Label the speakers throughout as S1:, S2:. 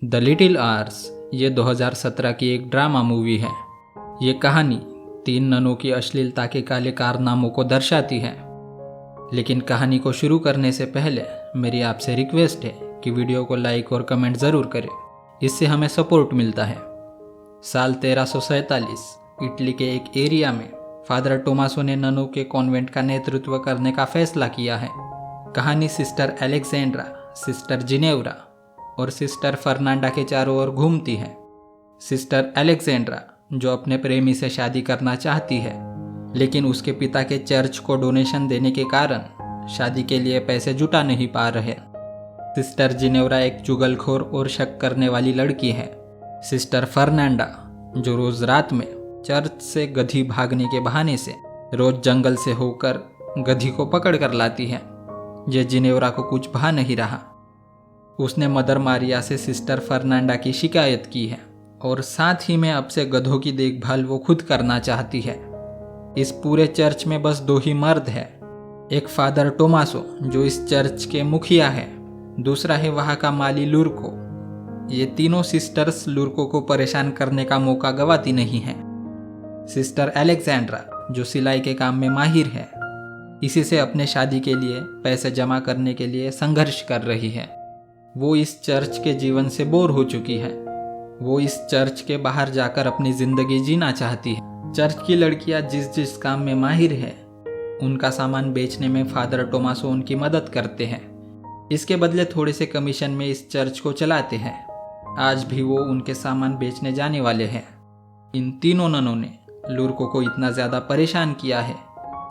S1: The little hours ये 2017 की एक ड्रामा मूवी है। ये कहानी 3 ननों की अश्लीलता के काले कारनामों को दर्शाती है। लेकिन कहानी को शुरू करने से पहले मेरी आपसे रिक्वेस्ट है कि वीडियो को लाइक और कमेंट ज़रूर करें, इससे हमें सपोर्ट मिलता है। साल 1347 इटली के एक एरिया में फादर टोमासो ने ननों के कॉन्वेंट का नेतृत्व करने का फैसला किया है। कहानी सिस्टर एलेक्जेंड्रा, सिस्टर जिनेवरा और सिस्टर फर्नांडा के चारों ओर घूमती है। सिस्टर एलेक्जेंड्रा जो अपने प्रेमी से शादी करना चाहती है, लेकिन उसके पिता के चर्च को डोनेशन देने के कारण शादी के लिए पैसे जुटा नहीं पा रहे। सिस्टर जिनेवरा एक चुगलखोर और शक करने वाली लड़की है। सिस्टर फर्नांडा जो रोज रात में चर्च से गधी भागने के बहाने से रोज जंगल से होकर गधी को पकड़ कर लाती है। ये जिनेवरा को कुछ भा नहीं रहा। उसने मदर मारिया से सिस्टर फर्नांडा की शिकायत की है और साथ ही में अब से गधों की देखभाल वो खुद करना चाहती है। इस पूरे चर्च में बस 2 ही मर्द है, एक फादर टोमासो जो इस चर्च के मुखिया है, दूसरा है वहाँ का माली लुर्को। ये तीनों सिस्टर्स लुर्को को परेशान करने का मौका गवाती नहीं है। सिस्टर एलेक्जेंड्रा जो सिलाई के काम में माहिर है, इसी से अपने शादी के लिए पैसे जमा करने के लिए संघर्ष कर रही है। वो इस चर्च के जीवन से बोर हो चुकी है। वो इस चर्च के बाहर जाकर अपनी जिंदगी जीना चाहती है। चर्च की लड़कियां जिस जिस काम में माहिर है, उनका सामान बेचने में फादर टोमासो उनकी मदद करते हैं। इसके बदले थोड़े से कमीशन में इस चर्च को चलाते हैं। आज भी वो उनके सामान बेचने जाने वाले हैं। इन तीनों ननों ने लुर्को को इतना ज़्यादा परेशान किया है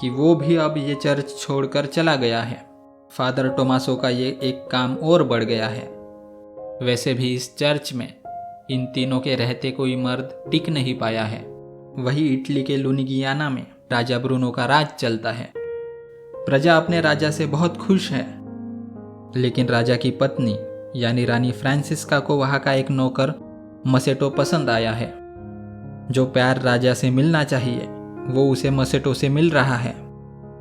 S1: कि वो भी अब ये चर्च छोड़कर चला गया है। फादर टोमासो का ये एक काम और बढ़ गया है। वैसे भी इस चर्च में इन तीनों के रहते कोई मर्द टिक नहीं पाया है। वही इटली के लुनिगियाना में राजा ब्रूनो का राज चलता है। प्रजा अपने राजा से बहुत खुश है, लेकिन राजा की पत्नी यानी रानी फ्रांसिस्का को वहाँ का एक नौकर मसेटो पसंद आया है। जो प्यार राजा से मिलना चाहिए वो उसे मसेटो से मिल रहा है।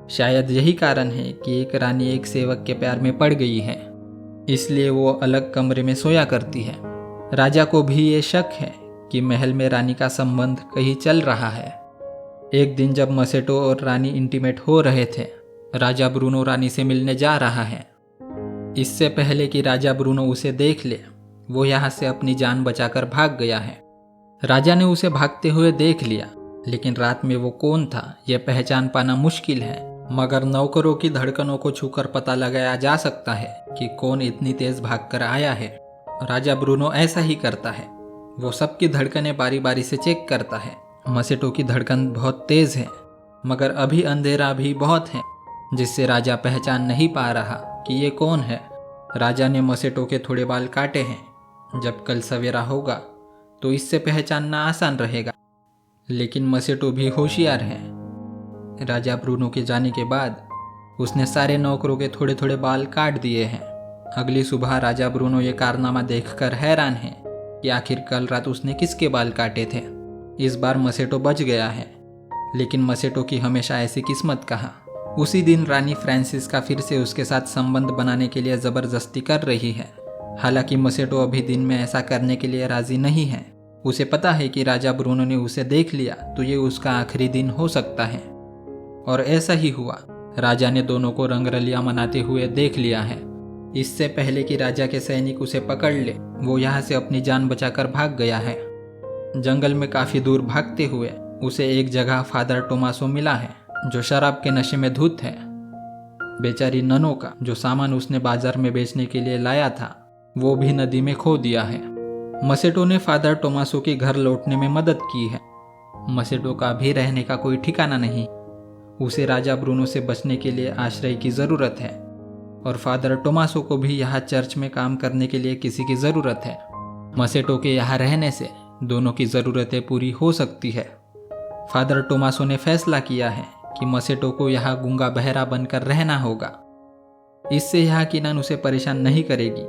S1: शायद यही कारण है कि एक रानी एक सेवक के प्यार में पड़ गई है, इसलिए वो अलग कमरे में सोया करती है। राजा को भी ये शक है कि महल में रानी का संबंध कहीं चल रहा है। एक दिन जब मसेटो और रानी इंटीमेट हो रहे थे, राजा ब्रूनो रानी से मिलने जा रहा है। इससे पहले कि राजा ब्रूनो उसे देख ले, वो यहाँ से अपनी जान बचाकर भाग गया है। राजा ने उसे भागते हुए देख लिया, लेकिन रात में वो कौन था यह पहचान पाना मुश्किल है। मगर नौकरों की धड़कनों को छूकर पता लगाया जा सकता है कि कौन इतनी तेज भागकर आया है। राजा ब्रूनो ऐसा ही करता है। वो सबकी धड़कनें बारी बारी से चेक करता है। मसेटो की धड़कन बहुत तेज है, मगर अभी अंधेरा भी बहुत है, जिससे राजा पहचान नहीं पा रहा कि ये कौन है। राजा ने मसेटो के थोड़े बाल काटे हैं। जब कल सवेरा होगा तो इससे पहचानना आसान रहेगा। लेकिन मसेटो भी होशियार है। राजा ब्रूनो के जाने के बाद उसने सारे नौकरों के थोड़े थोड़े बाल काट दिए हैं। अगली सुबह राजा ब्रूनो ये कारनामा देखकर हैरान है कि आखिर कल रात उसने किसके बाल काटे थे। इस बार मसेटो बच गया है, लेकिन मसेटो की हमेशा ऐसी किस्मत कहाँ। उसी दिन रानी फ्रांसिस्का फिर से उसके साथ संबंध बनाने के लिए ज़बरदस्ती कर रही है। हालांकि मसेटो अभी दिन में ऐसा करने के लिए राजी नहीं है। उसे पता है कि राजा ब्रूनो ने उसे देख लिया तो ये उसका आखिरी दिन हो सकता है। और ऐसा ही हुआ। राजा ने दोनों को रंगरलियां मनाते हुए देख लिया है। इससे पहले कि राजा के सैनिक उसे पकड़ ले, वो यहाँ से अपनी जान बचाकर भाग गया है। जंगल में काफ़ी दूर भागते हुए उसे एक जगह फादर टोमासो मिला है, जो शराब के नशे में धुत है। बेचारी ननों का जो सामान उसने बाजार में बेचने के लिए लाया था, वो भी नदी में खो दिया है। मसेटो ने फादर टोमासो के घर लौटने में मदद की है। मसेटो का भी रहने का कोई ठिकाना नहीं। उसे राजा ब्रूनो से बचने के लिए आश्रय की ज़रूरत है, और फादर टोमासो को भी यहाँ चर्च में काम करने के लिए किसी की ज़रूरत है। मसेटो के यहाँ रहने से दोनों की ज़रूरतें पूरी हो सकती है। फादर टोमासो ने फैसला किया है कि मसेटो को यहाँ गूंगा बहरा बनकर रहना होगा। इससे यहाँ की नन उसे परेशान नहीं करेगी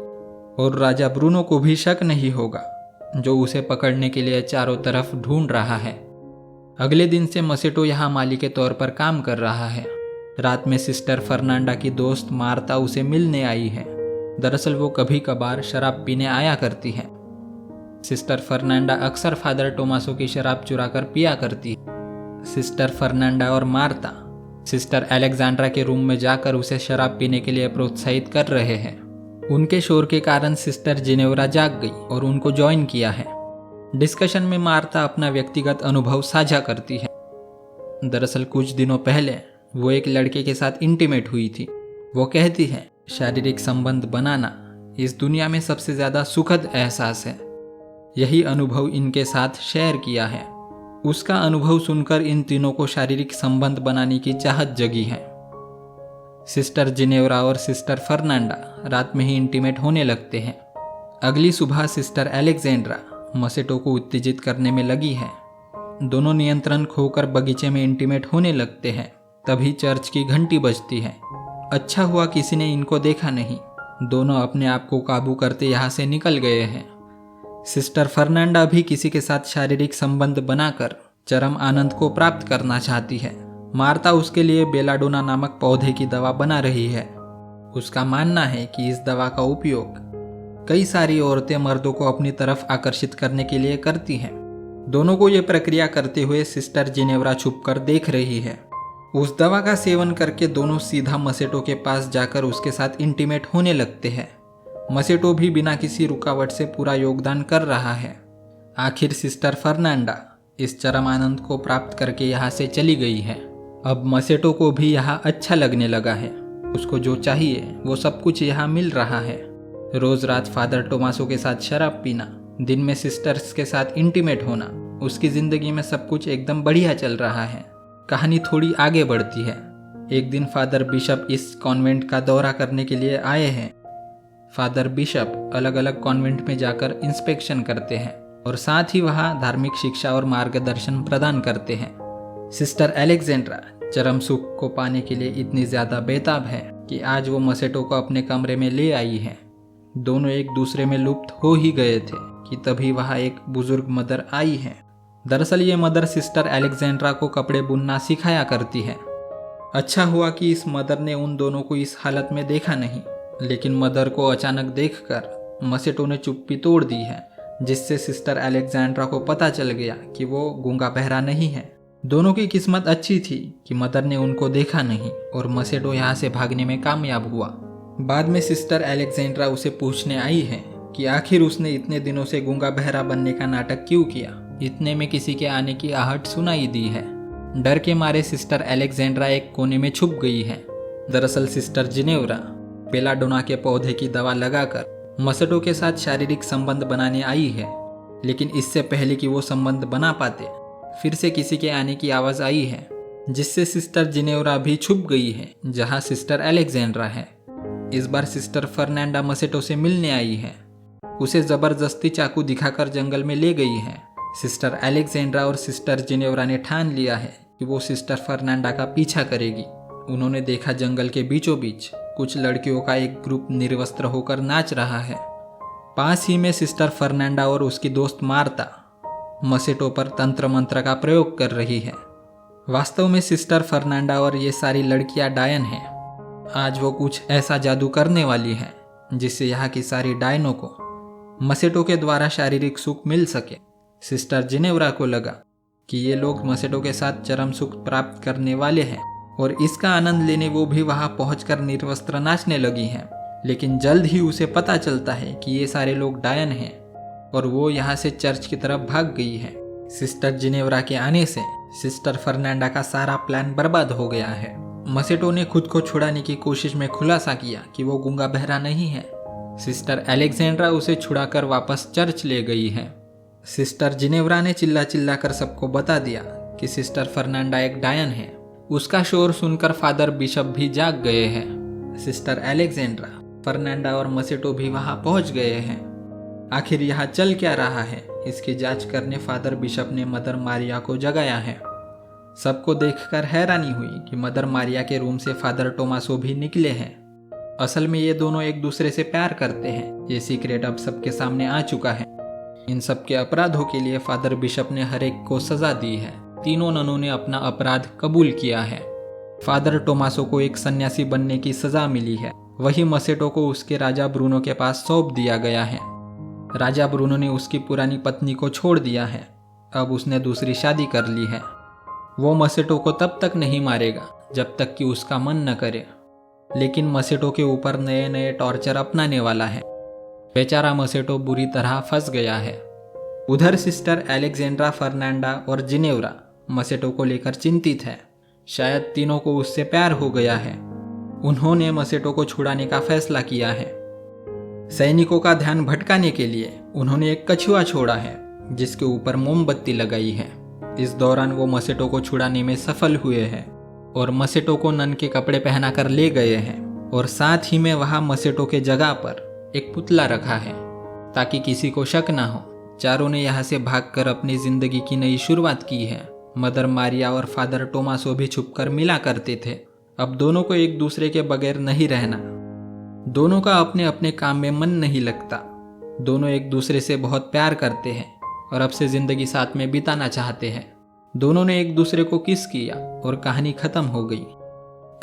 S1: और राजा ब्रूनो को भी शक नहीं होगा, जो उसे पकड़ने के लिए चारों तरफ ढूंढ रहा है। अगले दिन से मसेटो यहाँ माली के तौर पर काम कर रहा है। रात में सिस्टर फर्नांडा की दोस्त मार्ता उसे मिलने आई है। दरअसल वो कभी कभार शराब पीने आया करती है। सिस्टर फर्नांडा अक्सर फादर टोमासो की शराब चुराकर पिया करती है। सिस्टर फर्नांडा और मार्ता सिस्टर अलेक्जेंड्रा के रूम में जाकर उसे शराब पीने के लिए प्रोत्साहित कर रहे हैं। उनके शोर के कारण सिस्टर जिनेवरा जाग गई और उनको ज्वाइन किया है। डिस्कशन में मार्ता अपना व्यक्तिगत अनुभव साझा करती है। दरअसल कुछ दिनों पहले वो एक लड़के के साथ इंटीमेट हुई थी। वो कहती है, शारीरिक संबंध बनाना इस दुनिया में सबसे ज़्यादा सुखद एहसास है। यही अनुभव इनके साथ शेयर किया है। उसका अनुभव सुनकर इन तीनों को शारीरिक संबंध बनाने की चाहत जगी है। सिस्टर जिनेवरा और सिस्टर फर्नांडा रात में ही इंटीमेट होने लगते हैं। अगली सुबह सिस्टर अलेक्जेंड्रा मसेटो को उत्तेजित करने में लगी है। दोनों नियंत्रण खोकर बगीचे में इंटीमेट होने लगते हैं। तभी चर्च की घंटी बजती है। अच्छा हुआ किसी ने इनको देखा नहीं। दोनों अपने आप को काबू करते यहाँ से निकल गए हैं। सिस्टर फर्नांडा भी किसी के साथ शारीरिक संबंध बनाकर चरम आनंद को प्राप्त करना चाहती है। मार्ता उसके लिए बेलाडोना नामक पौधे की दवा बना रही है। उसका मानना है कि इस दवा का उपयोग कई सारी औरतें मर्दों को अपनी तरफ आकर्षित करने के लिए करती हैं। दोनों को ये प्रक्रिया करते हुए सिस्टर जिनेवरा छुपकर देख रही है। उस दवा का सेवन करके दोनों सीधा मसेटो के पास जाकर उसके साथ इंटीमेट होने लगते हैं। मसेटो भी बिना किसी रुकावट से पूरा योगदान कर रहा है। आखिर सिस्टर फर्नांडा इस चरम आनंद को प्राप्त करके यहाँ से चली गई है। अब मसेटो को भी यहाँ अच्छा लगने लगा है। उसको जो चाहिए वो सब कुछ यहाँ मिल रहा है। रोज रात फादर टोमासो के साथ शराब पीना, दिन में सिस्टर्स के साथ इंटीमेट होना, उसकी जिंदगी में सब कुछ एकदम बढ़िया चल रहा है। कहानी थोड़ी आगे बढ़ती है। एक दिन फादर बिशप इस कॉन्वेंट का दौरा करने के लिए आए हैं। फादर बिशप अलग अलग कॉन्वेंट में जाकर इंस्पेक्शन करते हैं और साथ ही वहाँ धार्मिक शिक्षा और मार्गदर्शन प्रदान करते हैं। सिस्टर अलेक्जेंड्रा चरम सुख को पाने के लिए इतनी ज़्यादा बेताब है कि आज वो मसेटो को अपने कमरे में ले आई है। दोनों एक दूसरे में लुप्त हो ही गए थे कि तभी वहाँ एक बुजुर्ग मदर आई है। दरअसल ये मदर सिस्टर अलेक्जेंड्रा को कपड़े बुनना सिखाया करती है। अच्छा हुआ कि इस मदर ने उन दोनों को इस हालत में देखा नहीं, लेकिन मदर को अचानक देखकर मसेटो ने चुप्पी तोड़ दी है, जिससे सिस्टर अलेक्जेंड्रा को पता चल गया कि वो गूंगा बहरा नहीं है। दोनों की किस्मत अच्छी थी कि मदर ने उनको देखा नहीं और मसेटो यहाँ से भागने में कामयाब हुआ। बाद में सिस्टर अलेक्जेंड्रा उसे पूछने आई है कि आखिर उसने इतने दिनों से गूंगा बहरा बनने का नाटक क्यों किया। इतने में किसी के आने की आहट सुनाई दी है। डर के मारे सिस्टर अलेक्जेंड्रा एक कोने में छुप गई है। दरअसल सिस्टर जिनेवरा बेलाडोना के पौधे की दवा लगाकर मसेटो के साथ शारीरिक संबंध बनाने आई है, लेकिन इससे पहले कि वो संबंध बना पाते फिर से किसी के आने की आवाज़ आई है, जिससे सिस्टर जिनेवरा भी छुप गई है जहां सिस्टर अलेक्जेंड्रा है। इस बार सिस्टर फर्नांडा मसेटो से मिलने आई है। उसे जबरदस्ती चाकू दिखाकर जंगल में ले गई है। सिस्टर अलेक्जेंड्रा और सिस्टर जिनेवरा ने ठान लिया है कि वो सिस्टर फर्नांडा का पीछा करेगी। उन्होंने देखा जंगल के बीचों बीच कुछ लड़कियों का एक ग्रुप निर्वस्त्र होकर नाच रहा है। पास ही में सिस्टर फर्नांडा और उसकी दोस्त मार्ता मसेटो पर तंत्र मंत्र का प्रयोग कर रही है। वास्तव में सिस्टर फर्नांडा और ये सारी लड़कियां डायन हैं। आज वो कुछ ऐसा जादू करने वाली है जिससे यहाँ की सारी डायनों को मसेटो के द्वारा शारीरिक सुख मिल सके। सिस्टर जिनेवरा को लगा कि ये लोग मसेटो के साथ चरम सुख प्राप्त करने वाले हैं और इसका आनंद लेने वो भी वहां पहुंचकर निर्वस्त्र नाचने लगी हैं। लेकिन जल्द ही उसे पता चलता है कि ये सारे लोग डायन हैं और वो यहाँ से चर्च की तरफ भाग गई है। सिस्टर जिनेवरा के आने से सिस्टर फर्नांडा का सारा प्लान बर्बाद हो गया है। मसेटो ने खुद को छुड़ाने की कोशिश में खुलासा किया कि वो गूंगा बहरा नहीं है। सिस्टर अलेक्जेंड्रा उसे छुड़ाकर वापस चर्च ले गई है। सिस्टर जिनेवरा ने चिल्ला चिल्ला कर सबको बता दिया कि सिस्टर फर्नांडा एक डायन है। उसका शोर सुनकर फादर बिशप भी जाग गए हैं। सिस्टर अलेक्जेंड्रा, फर्नांडा और मसेटो भी वहां पहुंच गए हैं। आखिर यहाँ चल क्या रहा है, इसकी जांच करने फादर बिशप ने मदर मारिया को जगाया है। सबको देखकर हैरानी हुई कि मदर मारिया के रूम से फादर टोमासो भी निकले हैं। असल में ये दोनों एक दूसरे से प्यार करते हैं। ये सीक्रेट अब सबके सामने आ चुका है। इन सब के अपराधों के लिए फादर बिशप ने हर एक को सजा दी है। तीनों ननों ने अपना अपराध कबूल किया है। फादर टोमासो को एक सन्यासी बनने की सजा मिली है। वही मसेटो को उसके राजा ब्रूनो के पास सौंप दिया गया है। राजा ब्रूनो ने उसकी पुरानी पत्नी को छोड़ दिया है। अब उसने दूसरी शादी कर ली है। वो मसेटो को तब तक नहीं मारेगा जब तक कि उसका मन न करे, लेकिन मसेटो के ऊपर नए नए टॉर्चर अपनाने वाला है। बेचारा मसेटो बुरी तरह फंस गया है। उधर सिस्टर एलेक्जेंड्रा, फर्नांडा और जिनेव्रा मसेटो को लेकर चिंतित है। शायद तीनों को उससे प्यार हो गया है। उन्होंने मसेटो को छुड़ाने का फैसला किया है। सैनिकों का ध्यान भटकाने के लिए उन्होंने एक कछुआ छोड़ा है जिसके ऊपर मोमबत्ती लगाई है। इस दौरान वो मसेटो को छुड़ाने में सफल हुए हैं और मसेटो को नन के कपड़े पहनाकर ले गए हैं, और साथ ही में वहाँ मसेटो के जगह पर एक पुतला रखा है ताकि किसी को शक ना हो। चारों ने यहाँ से भागकर अपनी जिंदगी की नई शुरुआत की है। मदर मारिया और फादर टोमासो भी छुपकर मिला करते थे। अब दोनों को एक दूसरे के बगैर नहीं रहना। दोनों का अपने अपने काम में मन नहीं लगता। दोनों एक दूसरे से बहुत प्यार करते हैं और अब से जिंदगी साथ में बिताना चाहते हैं। दोनों ने एक दूसरे को किस किया और कहानी खत्म हो गई।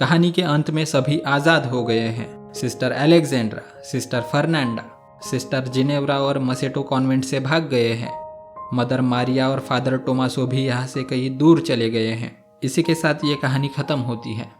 S1: कहानी के अंत में सभी आज़ाद हो गए हैं। Sister Alexandra, sister Fernanda, sister Ginevra और मसेटो कॉन्वेंट से भाग गए हैं। मदर मारिया और फादर टोमासो भी यहाँ से कहीं दूर चले गए हैं। इसी के साथ ये कहानी खत्म होती है।